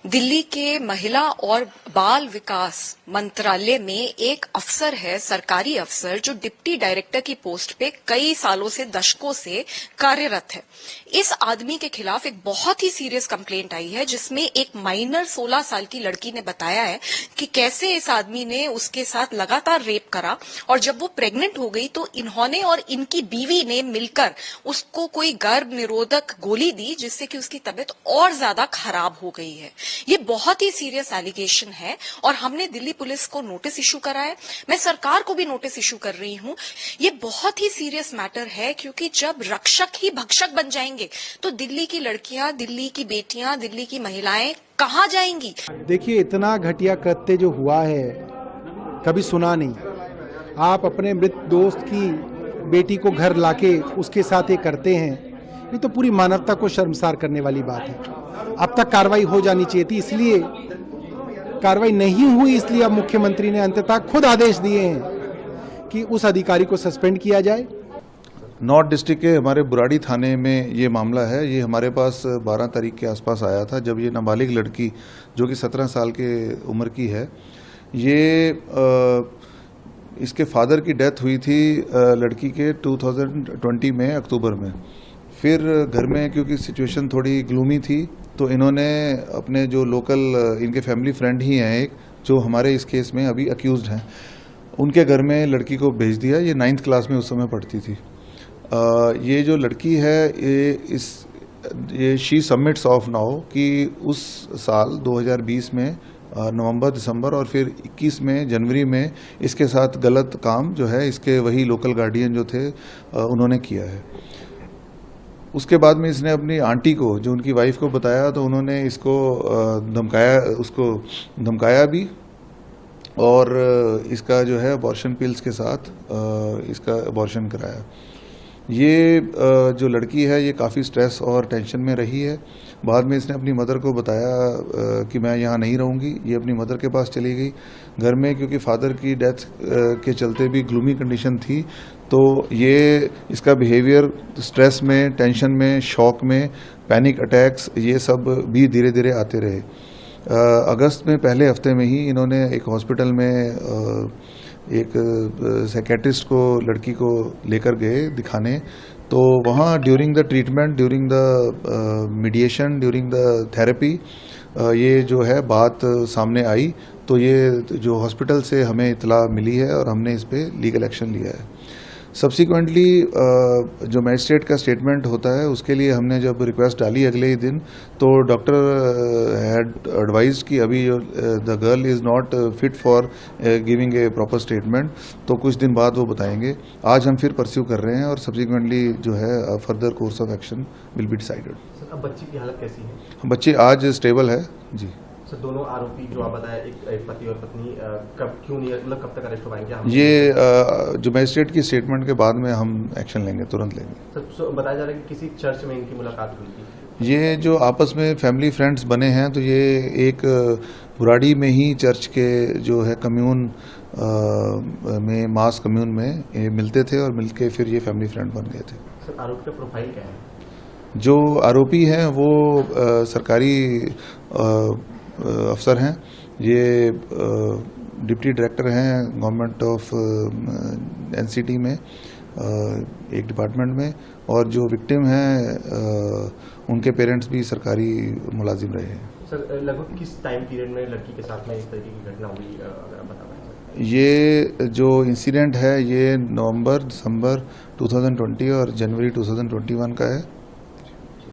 दिल्ली के महिला और बाल विकास मंत्रालय में एक अफसर है, सरकारी अफसर, जो डिप्टी डायरेक्टर की पोस्ट पे कई सालों से, दशकों से कार्यरत है। इस आदमी के खिलाफ एक बहुत ही सीरियस कंप्लेंट आई है, जिसमें एक माइनर 16 साल की लड़की ने बताया है कि कैसे इस आदमी ने उसके साथ लगातार रेप करा और जब वो प्रेग्नेंट हो गई तो इन्होंने और इनकी बीवी ने मिलकर उसको कोई गर्भ निरोधक गोली दी, जिससे कि उसकी तबीयत और ज्यादा खराब हो गई है। ये बहुत ही सीरियस एलिगेशन है और हमने दिल्ली पुलिस को नोटिस इशू करा है। मैं सरकार को भी नोटिस इशू कर रही हूं। ये बहुत ही सीरियस मैटर है, क्योंकि जब रक्षक ही भक्षक बन जाएंगे तो दिल्ली की लड़कियां, दिल्ली की बेटियां, दिल्ली की महिलाएं कहां जाएंगी? देखिए, इतना घटिया कृत्य जो हुआ है कभी सुना नहीं। आप अपने मृत दोस्त की बेटी को घर लाके उसके साथ ये करते हैं, ये तो पूरी मानवता को शर्मसार करने वाली बात है। अब तक कार्रवाई हो जानी चाहिए थी, इसलिए कार्रवाई नहीं हुई, इसलिए अब मुख्यमंत्री ने अंततः खुद आदेश दिए हैं कि उस अधिकारी को सस्पेंड किया जाए। नॉर्थ डिस्ट्रिक्ट के हमारे बुराड़ी थाने में ये मामला है। ये हमारे पास 12 तारीख के आसपास आया था, जब ये नाबालिग लड़की जो कि 17 साल के उम्र की है, ये इसके फादर की डेथ हुई थी लड़की के 2020 में अक्टूबर में। फिर घर में क्योंकि सिचुएशन थोड़ी ग्लूमी थी, तो इन्होंने अपने जो लोकल इनके फैमिली फ्रेंड ही हैं एक, जो हमारे इस केस में अभी अक्यूज्ड हैं, उनके घर में लड़की को भेज दिया। ये 9th क्लास में उस समय पढ़ती थी। ये जो लड़की है, ये शी सबमिट्स ऑफ नाउ कि उस साल 2020 में नवंबर, दिसंबर और फिर 21 में जनवरी में इसके साथ गलत काम जो है इसके वही लोकल गार्डियन जो थे उन्होंने किया है। उसके बाद में इसने अपनी आंटी को, जो उनकी वाइफ को बताया, तो उन्होंने इसको धमकाया भी और इसका जो है अबॉर्शन पिल्स के साथ इसका अबॉर्शन कराया। ये जो लड़की है, ये काफ़ी स्ट्रेस और टेंशन में रही है। बाद में इसने अपनी मदर को बताया कि मैं यहाँ नहीं रहूँगी। ये अपनी मदर के पास चली गई। घर में क्योंकि फादर की डेथ के चलते भी ग्लूमी कंडीशन थी, तो ये इसका बिहेवियर स्ट्रेस में, टेंशन में, शॉक में, पैनिक अटैक्स, ये सब भी धीरे धीरे आते रहे। अगस्त में पहले हफ्ते में ही इन्होंने एक हॉस्पिटल में एक साइकेट्रिस्ट को, लड़की को लेकर गए दिखाने। तो वहाँ during the treatment, during the mediation, during the therapy ये जो है बात सामने आई। तो ये जो हॉस्पिटल से हमें इतला मिली है और हमने इस पर लीगल एक्शन लिया है। सब्सिक्वेंटली जो मैजिस्ट्रेट का स्टेटमेंट होता है, उसके लिए हमने जब रिक्वेस्ट डाली अगले ही दिन, तो डॉक्टर हैड एडवाइज्ड कि अभी the girl is not fit for giving a proper statement, तो कुछ दिन बाद वो बताएंगे। आज हम फिर परस्यू कर रहे हैं और सब्सिक्वेंटली जो है further course of action will be decided. Sir, अब बच्ची की हालत कैसी है? बच्ची आज स्टेबल है जी। सर, दोनों आरोपी जो आप बताया, एक पति और पत्नी, क्यों नहीं, मतलब कब तक अरेस्ट हो पाएंगे? ये जो मैजिस्ट्रेट की स्टेटमेंट के बाद में हम एक्शन लेंगे, तुरंत लेंगे। सर, बताया जा रहा है कि किसी चर्च में इनकी मुलाकात हुई थी। ये जो आपस में फैमिली फ्रेंड्स बने हैं, तो ये एक बुराड़ी में ही चर्च के जो है कम्यून में, मास कम्यून में ये मिलते थे और मिलके फिर ये फैमिली फ्रेंड बन गए थे। सर, आरोपी का प्रोफाइल क्या है? जो आरोपी हैं वो सरकारी अफसर हैं। ये डिप्टी डायरेक्टर हैं गवर्नमेंट ऑफ एनसीटी में, एक डिपार्टमेंट में, और जो विक्टिम हैं उनके पेरेंट्स भी सरकारी मुलाजिम रहे हैं। सर, लगभग किस टाइम पीरियड में लड़की के साथ में इस तरीके की घटना हुई, अगर आप बता पाएं? ये जो इंसिडेंट है, ये नवंबर, दिसंबर 2020 और जनवरी 2021 का है।